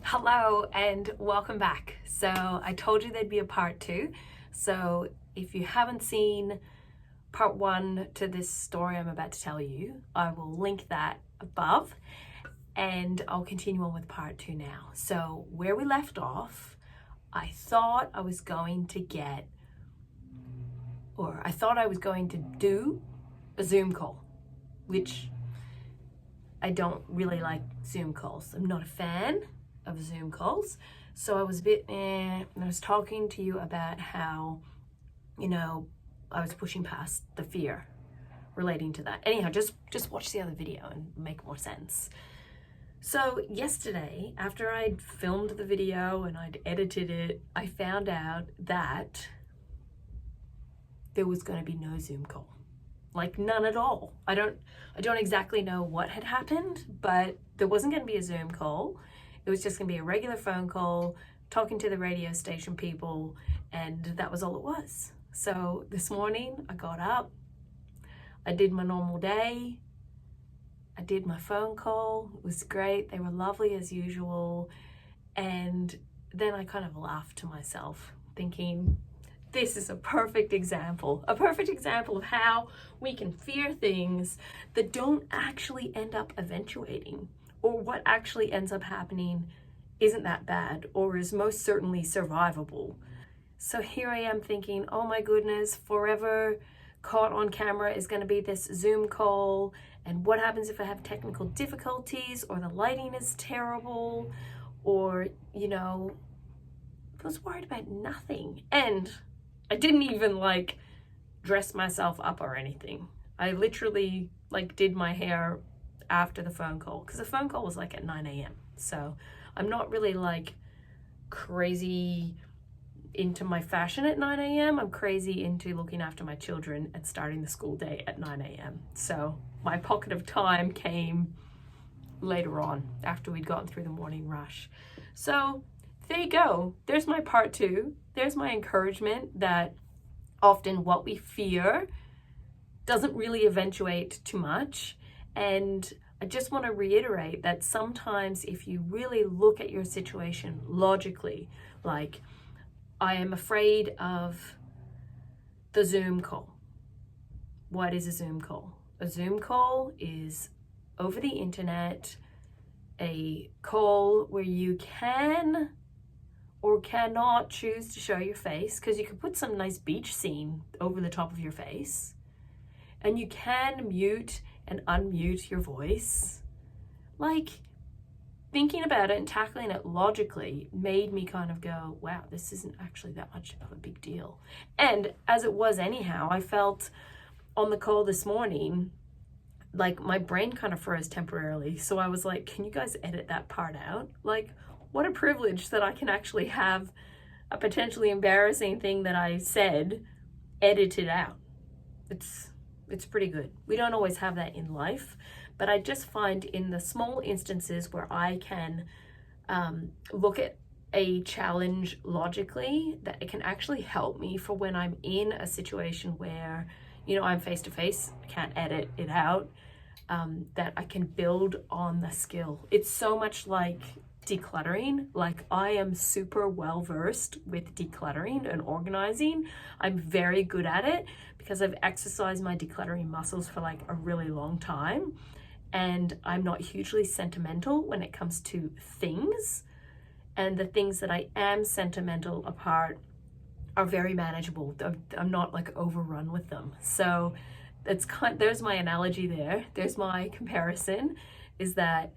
Hello and welcome back. So I told you there'd be a part two. So if you haven't seen part one to this story I'm about to tell you, I will link that above and I'll continue on with part two now. So where we left off, I thought I was going to do a Zoom call, which I don't really like Zoom calls. I'm not a fan of Zoom calls. So I was a bit, and I was talking to you about how, I was pushing past the fear relating to that. Anyhow, just watch the other video and make more sense. So yesterday, after I'd filmed the video and I'd edited it, I found out that there was going to be no Zoom call. Like none at all. I don't exactly know what had happened, but there wasn't going to be a Zoom call. It was just going to be a regular phone call, talking to the radio station people, and that was all it was. So this morning I got up, I did my normal day, I did my phone call. It was great. They were lovely as usual. And then I kind of laughed to myself, thinking, this is a perfect example of how we can fear things that don't actually end up eventuating, or what actually ends up happening isn't that bad, or is most certainly survivable. So here I am thinking, oh my goodness, forever caught on camera is going to be this Zoom call, and what happens if I have technical difficulties, or the lighting is terrible, or, I was worried about nothing. And I didn't even dress myself up or anything. I literally did my hair after the phone call, because the phone call was at 9 a.m. So I'm not really crazy into my fashion at 9 a.m. I'm crazy into looking after my children and starting the school day at 9 a.m. So my pocket of time came later on, after we'd gotten through the morning rush. So there you go. There's my part two. There's my encouragement that often what we fear doesn't really eventuate too much. And I just want to reiterate that sometimes if you really look at your situation logically, I am afraid of the Zoom call. What is a Zoom call? A Zoom call is over the internet, a call where you can or cannot choose to show your face, because you can put some nice beach scene over the top of your face, and you can mute and unmute your voice. Thinking about it and tackling it logically made me kind of go, wow, this isn't actually that much of a big deal. And as it was anyhow, I felt on the call this morning, my brain kind of froze temporarily. So I was like, can you guys edit that part out? What a privilege that I can actually have a potentially embarrassing thing that I said edited out. It's pretty good. We don't always have that in life, but I just find in the small instances where I can look at a challenge logically, that it can actually help me for when I'm in a situation where, I'm face to face, can't edit it out, that I can build on the skill. It's so much like decluttering. I am super well versed with decluttering and organizing. I'm very good at it because I've exercised my decluttering muscles for a really long time, and I'm not hugely sentimental when it comes to things, and the things that I am sentimental about are very manageable. I'm not overrun with them. So there's my analogy there. There's my comparison, is that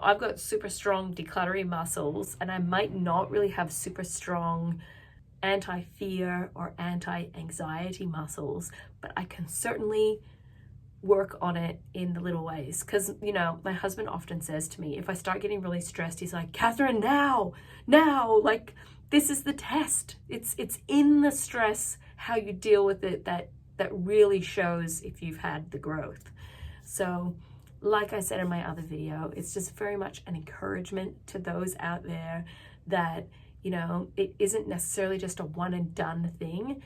I've got super strong decluttering muscles, and I might not really have super strong anti-fear or anti-anxiety muscles, but I can certainly work on it in the little ways. Because, my husband often says to me, if I start getting really stressed, he's like, Catherine, now, this is the test. It's in the stress, how you deal with it, that really shows if you've had the growth. So, like I said in my other video, it's just very much an encouragement to those out there that, it isn't necessarily just a one and done thing.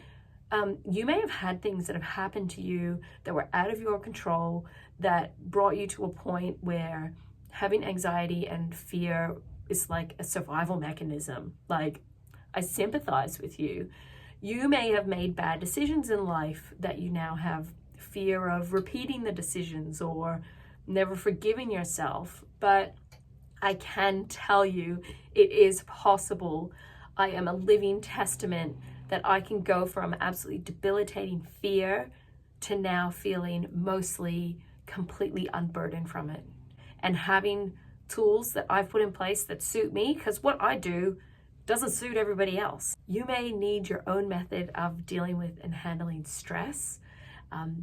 You may have had things that have happened to you that were out of your control, that brought you to a point where having anxiety and fear is like a survival mechanism. Like, I sympathize with you. You may have made bad decisions in life that you now have fear of repeating the decisions or never forgiving yourself, but I can tell you it is possible. I am a living testament that I can go from absolutely debilitating fear to now feeling mostly completely unburdened from it and having tools that I've put in place that suit me, because what I do doesn't suit everybody else. You may need your own method of dealing with and handling stress,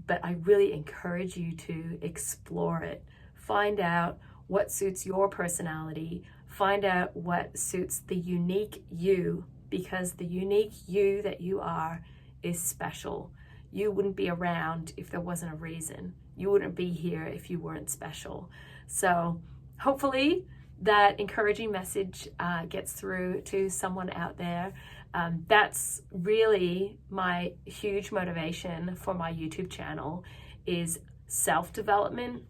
but I really encourage you to explore it. Find out what suits your personality. Find out what suits the unique you, because the unique you that you are is special. You wouldn't be around if there wasn't a reason. You wouldn't be here if you weren't special. So hopefully that encouraging message gets through to someone out there. That's really my huge motivation for my YouTube channel, is self-development,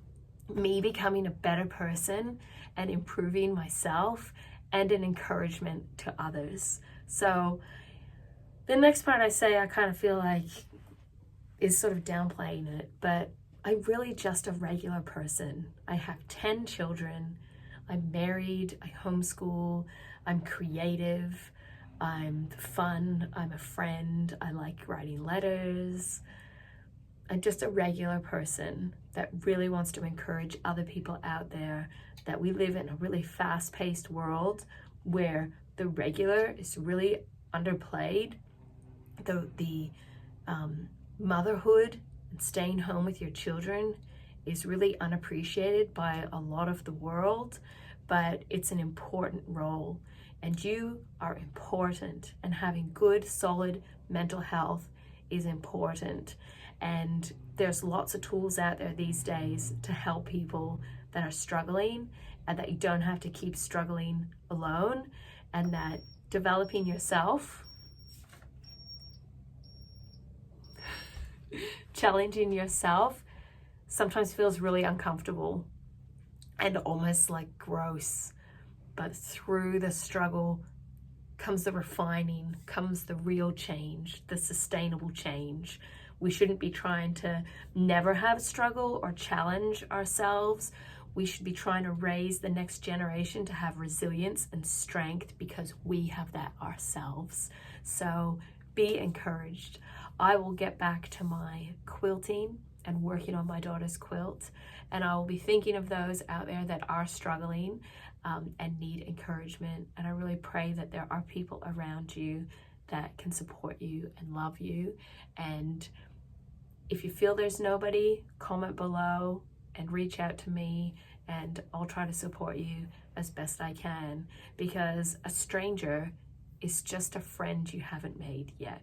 me becoming a better person and improving myself, and an encouragement to others. So the next part I say, I kind of feel like is sort of downplaying it, but I'm really just a regular person. I have 10 children. I'm married, I homeschool, I'm creative, I'm fun, I'm a friend, I like writing letters. I'm just a regular person that really wants to encourage other people out there that we live in a really fast-paced world where the regular is really underplayed. The motherhood and staying home with your children is really unappreciated by a lot of the world, but it's an important role, and you are important, and having good, solid mental health is important. And there's lots of tools out there these days to help people that are struggling, and that you don't have to keep struggling alone, and that developing yourself, challenging yourself sometimes feels really uncomfortable and almost like gross, but through the struggle comes the refining, comes the real change, the sustainable change. We shouldn't be trying to never have struggle or challenge ourselves. We should be trying to raise the next generation to have resilience and strength, because we have that ourselves. So be encouraged. I will get back to my quilting and working on my daughter's quilt, and I will be thinking of those out there that are struggling and need encouragement. And I really pray that there are people around you that can support you and love you. And if you feel there's nobody, comment below and reach out to me, and I'll try to support you as best I can, because a stranger is just a friend you haven't made yet.